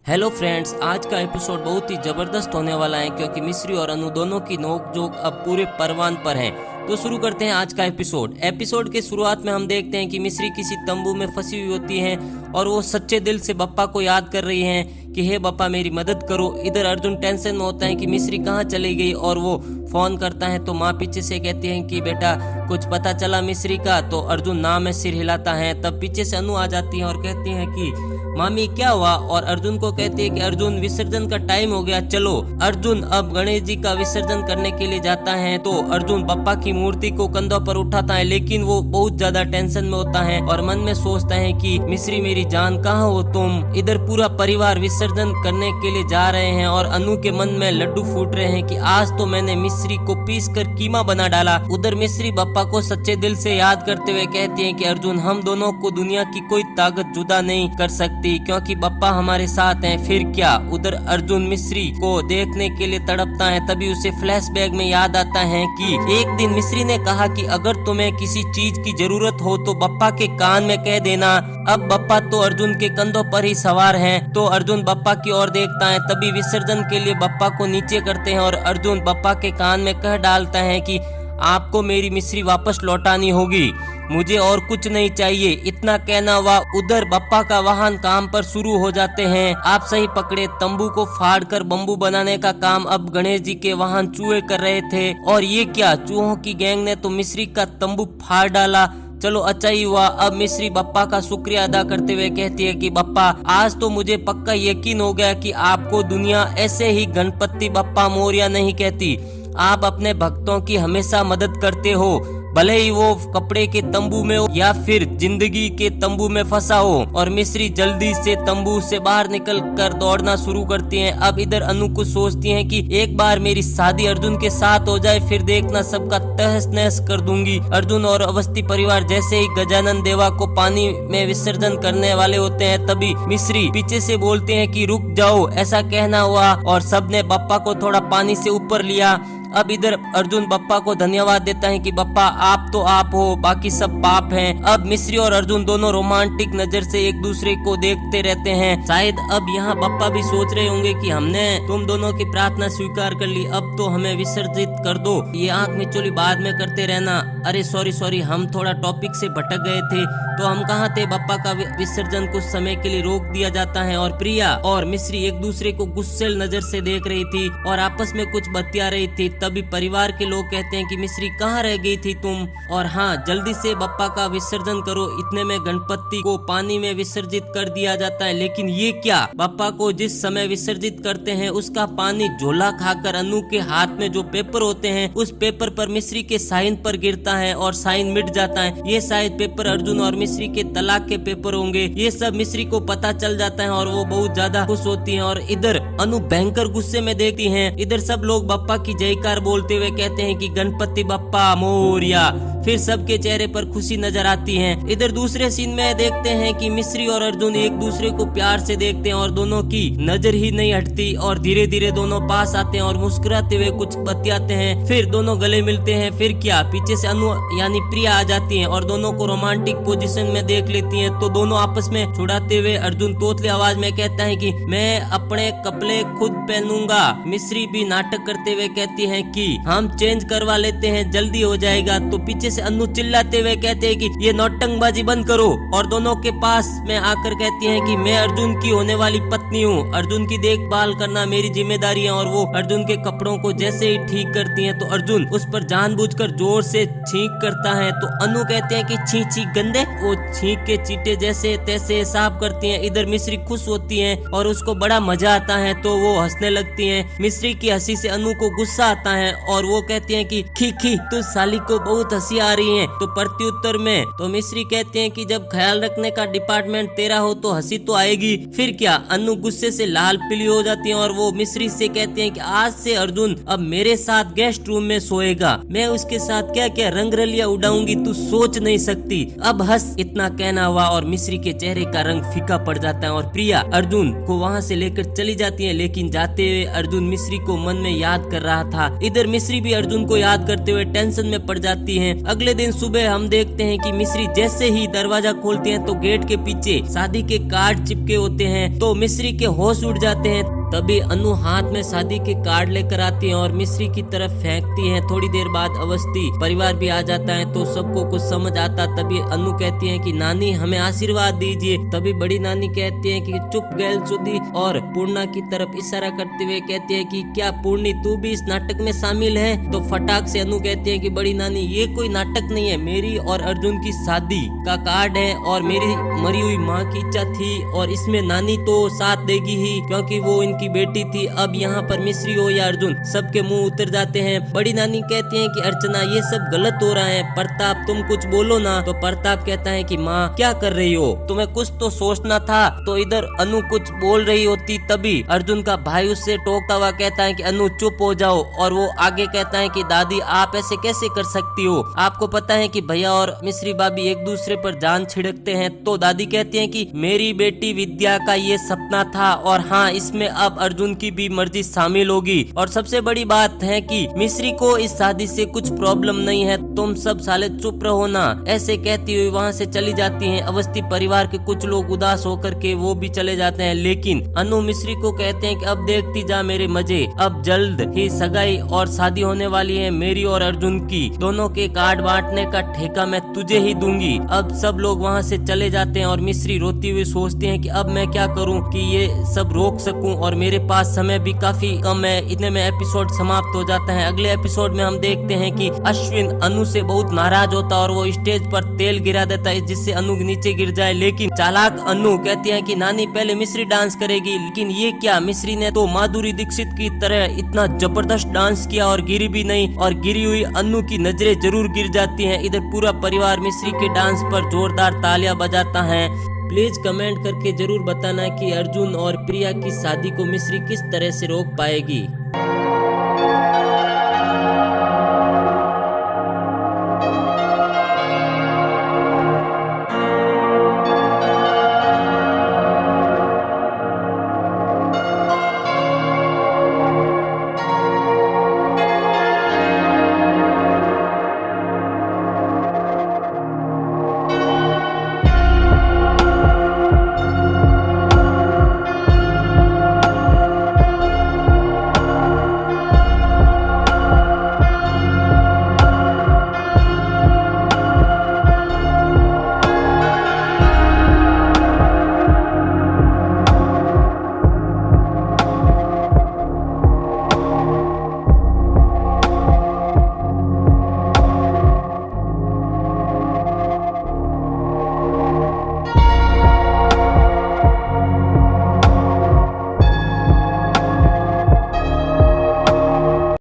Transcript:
Hello friends, आज का episode बहुत ही जबरदस्त होने वाला है क्योंकि मिश्री और अनु दोनों की नोक-झोंक अब पूरे परवान पर है। तो शुरू करते हैं आज का एपिसोड के शुरुआत में हम देखते हैं कि मिश्री किसी तंबू में फंसी हुई होती है और वो सच्चे दिल से बप्पा को याद कर रही हैं कि हे बप्पा मेरी मदद करो। इधर अर्जुन टेंशन में होता है कि मिश्री कहाँ चली गई और वो फोन करता है तो माँ पीछे से कहती है कि बेटा कुछ पता चला मिश्री का। तो अर्जुन ना में सिर हिलाता है। तब पीछे से अनु आ जाती है और कहती है कि मामी क्या हुआ, और अर्जुन को कहती है कि अर्जुन विसर्जन का टाइम हो गया चलो। अर्जुन अब गणेश जी का विसर्जन करने के लिए जाता है तो अर्जुन बप्पा की मूर्ति को कंधों पर उठाता है, लेकिन वो बहुत ज्यादा टेंशन में होता है और मन में सोचता है कि मिश्री मेरी जान कहाँ हो तुम। इधर पूरा परिवार विसर्जन करने के लिए जा रहे हैं और अनु के मन में लड्डू फूट रहे हैं कि आज तो मैंने मिश्री को पीस कर कीमा बना डाला। उधर मिश्री बप्पा को सच्चे दिल से याद करते हुए कहती है कि अर्जुन हम दोनों को दुनिया की कोई ताकत जुदा नहीं कर सकती क्योंकि बप्पा हमारे साथ हैं। फिर क्या। उधर अर्जुन मिश्री को देखने के लिए तड़पता है। तभी उसे फ्लैशबैक में याद आता है कि एक दिन मिश्री ने कहा कि अगर तुम्हें किसी चीज की जरूरत हो तो बप्पा के कान में कह देना। अब बप्पा तो अर्जुन के कंधों पर ही सवार हैं तो अर्जुन बप्पा की ओर देखता है। तभी विसर्जन के लिए बप्पा को नीचे करते हैं और अर्जुन बप्पा के कान में कह डालता है कि आपको मेरी मिश्री वापस लौटानी होगी, मुझे और कुछ नहीं चाहिए। इतना कहना हुआ उधर बप्पा का वाहन काम पर शुरू हो जाते हैं। आप सही पकड़े, तंबू को फाड़कर बम्बू बनाने का काम अब गणेश जी के वाहन चूहे कर रहे थे। और ये क्या, चूहों की गैंग ने तो मिश्री का तंबू फाड़ डाला। चलो अच्छा ही हुआ। अब मिश्री बप्पा का शुक्रिया अदा करते हुए कहती है कि बप्पा आज तो मुझे पक्का यकीन हो गया कि आपको दुनिया ऐसे ही गणपति बप्पा मोरया नहीं कहती। आप अपने भक्तों की हमेशा मदद करते हो, भले ही वो कपड़े के तंबू में हो या फिर जिंदगी के तंबू में फंसा हो। और मिश्री जल्दी से तंबू से बाहर निकल कर दौड़ना शुरू करती हैं। अब इधर अनु को सोचती हैं कि एक बार मेरी शादी अर्जुन के साथ हो जाए फिर देखना सबका तहस नहस कर दूंगी। अर्जुन और अवस्थी परिवार जैसे ही गजानन देवा को पानी में विसर्जन करने वाले होते हैं तभी मिश्री पीछे से बोलते हैं कि रुक जाओ। ऐसा कहना हुआ और सबने बप्पा को थोड़ा पानी से ऊपर लिया। अब इधर अर्जुन बप्पा को धन्यवाद देता है कि बप्पा आप तो आप हो, बाकी सब पाप हैं। अब मिश्री और अर्जुन दोनों रोमांटिक नजर से एक दूसरे को देखते रहते हैं। शायद अब यहाँ बप्पा भी सोच रहे होंगे कि हमने तुम दोनों की प्रार्थना स्वीकार कर ली, अब तो हमें विसर्जित कर दो, ये आंख मिचोली बाद में करते रहना। अरे सॉरी हम थोड़ा टॉपिक से भटक गए थे। तो हम कहाँ थे। बप्पा का विसर्जन कुछ समय के लिए रोक दिया जाता है और प्रिया और मिश्री एक दूसरे को गुस्सेल नजर से देख रही थी और आपस में कुछ बतिया रही थी। तभी परिवार के लोग कहते हैं कि मिश्री कहाँ रह गई थी तुम, और हाँ जल्दी से बप्पा का विसर्जन करो। इतने में गणपति को पानी में विसर्जित कर दिया जाता है। लेकिन ये क्या, बप्पा को जिस समय विसर्जित करते हैं उसका पानी झोला खाकर अनु के हाथ में जो पेपर होते हैं उस पेपर पर मिश्री के साइन पर गिरता है और साइन मिट जाता है। ये शायद पेपर अर्जुन और मिश्री के तलाक के पेपर होंगे। ये सब मिश्री को पता चल जाता है और वो बहुत ज्यादा खुश होती है। और इधर अनु भयंकर गुस्से में देखती है। इधर सब लोग बप्पा की जयकार बोलते हुए कहते हैं कि गणपति बप्पा मोरया। फिर सबके चेहरे पर खुशी नजर आती है। इधर दूसरे सीन में देखते हैं कि मिश्री और अर्जुन एक दूसरे को प्यार से देखते हैं और दोनों की नजर ही नहीं हटती और धीरे धीरे दोनों पास आते हैं और मुस्कुराते हुए कुछ बतियाते हैं। फिर दोनों गले मिलते हैं। फिर क्या, पीछे से अनु यानी प्रिया आ जाती है और दोनों को रोमांटिक पोजीशन में देख लेती हैं। तो दोनों आपस में छुड़ाते हुए अर्जुन तोतली आवाज में कहता है कि मैं अपने कपड़े खुद पहनूंगा। मिश्री भी नाटक करते हुए कहती है कि हम चेंज करवा लेते हैं, जल्दी हो जाएगा। तो पीछे से अनु चिल्लाते हुए कहते हैं कि ये नौटंकबाजी बंद करो और दोनों के पास में आकर कहती हैं कि मैं अर्जुन की होने वाली पत्नी हूँ, अर्जुन की देखभाल करना मेरी जिम्मेदारी है। और वो अर्जुन के कपड़ों को जैसे ही ठीक करती हैं तो अर्जुन उस पर जानबूझकर जोर से छींक करता है। तो अनु कहते हैं कि छी छी गंदे। वो छींक के चीटे जैसे तैसे साफ करती हैं। इधर मिश्री खुश होती है और उसको बड़ा मजा आता है तो वो हंसने लगती है। मिश्री की हंसी से अनु को गुस्सा आता है और वो कहती हैं कि खी तो साली को बहुत हंसी आ रही है। तो प्रत्युत्तर में तो मिश्री कहते हैं कि जब ख्याल रखने का डिपार्टमेंट तेरा हो तो हंसी तो आएगी। फिर क्या, अनु गुस्से से लाल पीली हो जाती है और वो मिश्री से कहते हैं कि आज से अर्जुन अब मेरे साथ गेस्ट रूम में सोएगा, मैं उसके साथ क्या क्या रंगरलिया उड़ाऊंगी तू सोच नहीं सकती, अब हंस। इतना कहना हुआ और मिश्री के चेहरे का रंग फीका पड़ जाता है और प्रिया अर्जुन को वहाँ से लेकर चली जाती है। लेकिन जाते हुए अर्जुन मिश्री को मन में याद कर रहा था। इधर मिश्री भी अर्जुन को याद करते हुए टेंशन में पड़ जाती हैं। अगले दिन सुबह हम देखते हैं कि मिश्री जैसे ही दरवाजा खोलती है तो गेट के पीछे शादी के कार्ड चिपके होते हैं, तो मिश्री के होश उड़ जाते हैं। तभी अनु हाथ में शादी के कार्ड लेकर आती है और मिश्री की तरफ फेंकती है। थोड़ी देर बाद अवस्थी परिवार भी आ जाता है तो सबको कुछ समझ आता। तभी अनु कहती है कि नानी हमें आशीर्वाद दीजिए। तभी बड़ी नानी कहती है कि चुप गैल सुधी, और पूर्णा की तरफ इशारा करते हुए कहती है कि क्या पूर्णी तू भी इस नाटक में शामिल है? तो फटाक से अनु कहती है कि बड़ी नानी ये कोई नाटक नहीं है, मेरी और अर्जुन की शादी का कार्ड है और मेरी मरी हुई माँ की इच्छा थी और इसमें नानी तो साथ देगी ही क्योंकि वो की बेटी थी। अब यहाँ पर मिश्री हो या अर्जुन सबके मुंह उतर जाते हैं। बड़ी नानी कहती हैं कि अर्चना ये सब गलत हो रहा है, प्रताप तुम कुछ बोलो ना। तो प्रताप कहता है कि माँ क्या कर रही हो, तुम्हें कुछ तो सोचना था। तो इधर अनु कुछ बोल रही होती तभी अर्जुन का भाई उससे टोकता हुआ कहता है कि अनु चुप हो जाओ, और वो आगे कहता है कि दादी आप ऐसे कैसे कर सकती हो, आपको पता है कि भैया और मिश्री भाभी एक दूसरे पर जान छिड़कते हैं। तो दादी कहती है कि मेरी बेटी विद्या का ये सपना था और हाँ इसमें अब अर्जुन की भी मर्जी शामिल होगी, और सबसे बड़ी बात है कि मिश्री को इस शादी से कुछ प्रॉब्लम नहीं है, तुम सब साले चुप रहो ना। ऐसे कहती हुई वहाँ से चली जाती हैं। अवस्थी परिवार के कुछ लोग उदास होकर के वो भी चले जाते हैं, लेकिन अनु मिश्री को कहते हैं कि अब देखती जा मेरे मजे, अब जल्द ही सगाई और शादी होने वाली है मेरी और अर्जुन की, दोनों के कार्ड बांटने का ठेका मैं तुझे ही दूंगी। अब सब लोग वहाँ से चले जाते हैं और मिश्री रोती हुई सोचती है कि अब मैं क्या करूँ कि ये सब रोक सकूं, और मेरे पास समय भी काफी कम है। इतने में एपिसोड समाप्त हो जाता है। अगले एपिसोड में हम देखते हैं कि अश्विन अनु से बहुत नाराज होता है और वो स्टेज पर तेल गिरा देता है जिससे अनु नीचे गिर जाए, लेकिन चालाक अनु कहती है कि नानी पहले मिश्री डांस करेगी, लेकिन ये क्या, मिश्री ने तो माधुरी दीक्षित की तरह इतना जबरदस्त डांस किया और गिरी भी नहीं, और गिरी हुई अनु की नजरें जरूर गिर जाती हैं। इधर पूरा परिवार मिश्री के डांस पर जोरदार तालियां बजाता है। प्लीज कमेंट करके जरूर बताना कि अर्जुन और प्रिया की शादी को मिश्री किस तरह से रोक पाएगी।